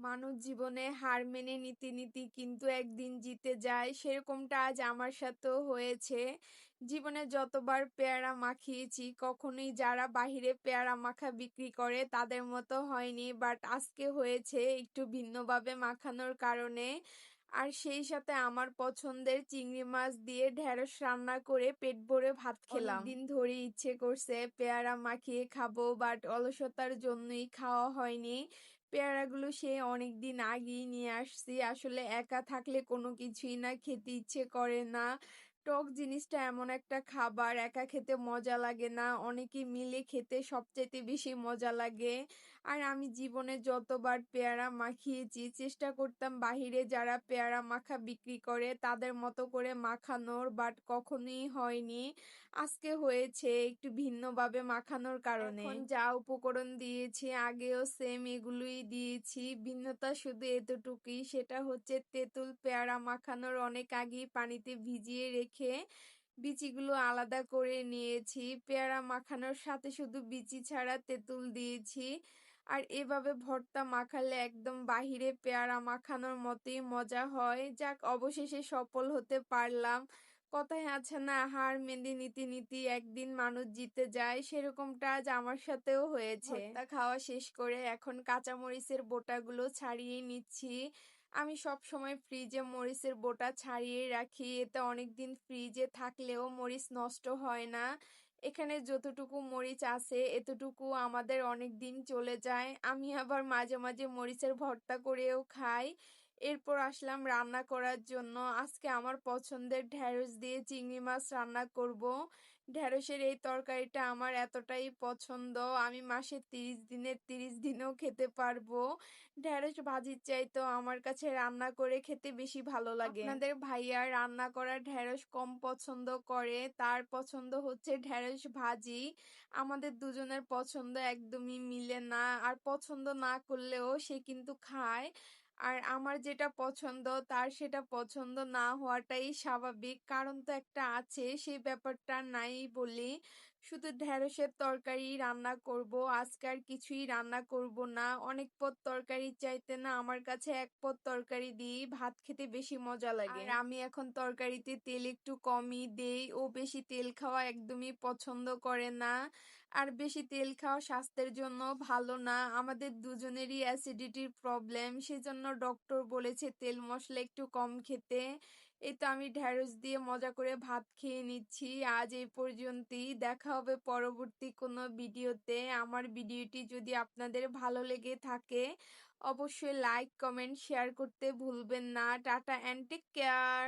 মানুষ জীবনে হার মেনে নিতে কিন্তু একদিন জিতে যায়, সেরকমটা আজ আমার সাথেও হয়েছে। জীবনে যতবার পেয়ারা মাখিয়েছি কখনোই যারা বাহিরে পেয়ারা মাখা বিক্রি করে তাদের মতো হয়নি, বাট আজকে হয়েছে একটু ভিন্নভাবে মাখানোর কারণে। আর সেই সাথে আমার পছন্দের চিংড়ি মাছ দিয়ে ঢেঁড়স রান্না করে পেট ভরে ভাত খেলাম। অনেকদিন ধরে ইচ্ছে করছে পেয়ারা মাখিয়ে খাবো, বাট অলসতার জন্যই খাওয়া হয়নি। পেয়ারাগুলো সে অনেকদিন আগেই নিয়ে আসছি, আসলে একা থাকলে কোনো কিছুই না খেতে ইচ্ছে করে না। টক জিনিসটা এমন একটা খাবার, একা খেতে মজা লাগে না, অনেকে মিলে খেতে সবচাইতে বেশি মজা লাগে। আর আমি জীবনে যতবার পেয়ারা মাখিয়েছি চেষ্টা করতাম বাহিরে যারা পেয়ারা মাখা বিক্রি করে তাদের মতো করে মাখানোর, বাট কখনোই হয়নি। আজকে হয়েছে একটু ভিন্নভাবে মাখানোর কারণে। এখন যা উপকরণ দিয়েছি আগেও সেম এগুলোই দিয়েছি, ভিন্নতা শুধু এতটুকুই, সেটা হচ্ছে তেঁতুল পেয়ারা মাখানোর অনেক আগেই পানিতে ভিজিয়ে রেখে বিচিগুলো আলাদা করে নিয়েছি। পেয়ারা মাখানোর সাথে শুধু বিচি ছাড়া তেঁতুল দিয়েছি। আর এভাবে ভর্তা মাখালে একদম বাহিরে পেয়ারা মাখানোর মতোই মজা হয়। যাক, অবশেষে সফল হতে পারলাম। কথায় আছে না, হার মেনে নিতে একদিন মানুষ জিতে যায়, সেরকমটা আজ আমার সাথেও হয়েছে। ভর্তা খাওয়া শেষ করে এখন কাঁচামরিচের বোটাগুলো ছাড়িয়ে নিচ্ছি। আমি সব সময় ফ্রিজে মরিচের বোটা ছাড়িয়ে রাখি, এতে অনেকদিন ফ্রিজে থাকলেও মরিচ নষ্ট হয় না। এখানে যতটুকু মরিচ আছে এতটুকু আমাদের অনেক দিন চলে যায়। আমি আবার মাঝে মাঝে মরিচের ভর্তা করেও খাই। এরপর আসলাম রান্না করার জন্য। আজকে আমার পছন্দের ঢেঁড়স দিয়ে চিংড়ি মাছ রান্না করব। ঢেঁড়সের এই তরকারিটা আমার এতটাই পছন্দ, আমি মাসে 30 দিনের 30 দিনও খেতে পারবো। ঢেঁড়স ভাজির চাইতেও আমার কাছে রান্না করে খেতে বেশি ভালো লাগে। আপনাদের ভাইয়া রান্না করা ঢেঁড়স কম পছন্দ করে, তার পছন্দ হচ্ছে ঢেঁড়স ভাজি। আমাদের দুজনের পছন্দ একদমই মিলে না, আর পছন্দ না করলেও সে কিন্তু খায়। আর আমার যেটা পছন্দ তার সেটা পছন্দ না হওয়াটাই স্বাভাবিক, কারণ তো একটা আছে, সেই ব্যাপারটা নাই বলি। শুধু ঢেঁড়সের তরকারি রান্না করব, আজকে আর কিছুই রান্না করব না। অনেক পদ তরকারি চাইতে না আমার কাছে এক পদ তরকারি দিয়েই ভাত খেতে বেশি মজা লাগে। আর আমি এখন তরকারিতে তেল একটু কমই দেই, ও বেশি তেল খাওয়া একদমই পছন্দ করে না। আর বেশি তেল খাওয়া স্বাস্থ্যের জন্য ভালো না, আমাদের দুজনেরই অ্যাসিডিটির প্রবলেম, সেজন্য ডক্টর বলেছে তেল মশলা একটু কম খেতে। এই তো আমি ঢেঁড়স দিয়ে মজা করে ভাত খেয়ে নিচ্ছি। আজ এই পর্যন্তই, দেখা হবে পরবর্তী কোনো ভিডিওতে। আমার ভিডিওটি যদি আপনাদের ভালো লেগে থাকে অবশ্যই লাইক কমেন্ট শেয়ার করতে ভুলবেন না। Ta-ta and take care.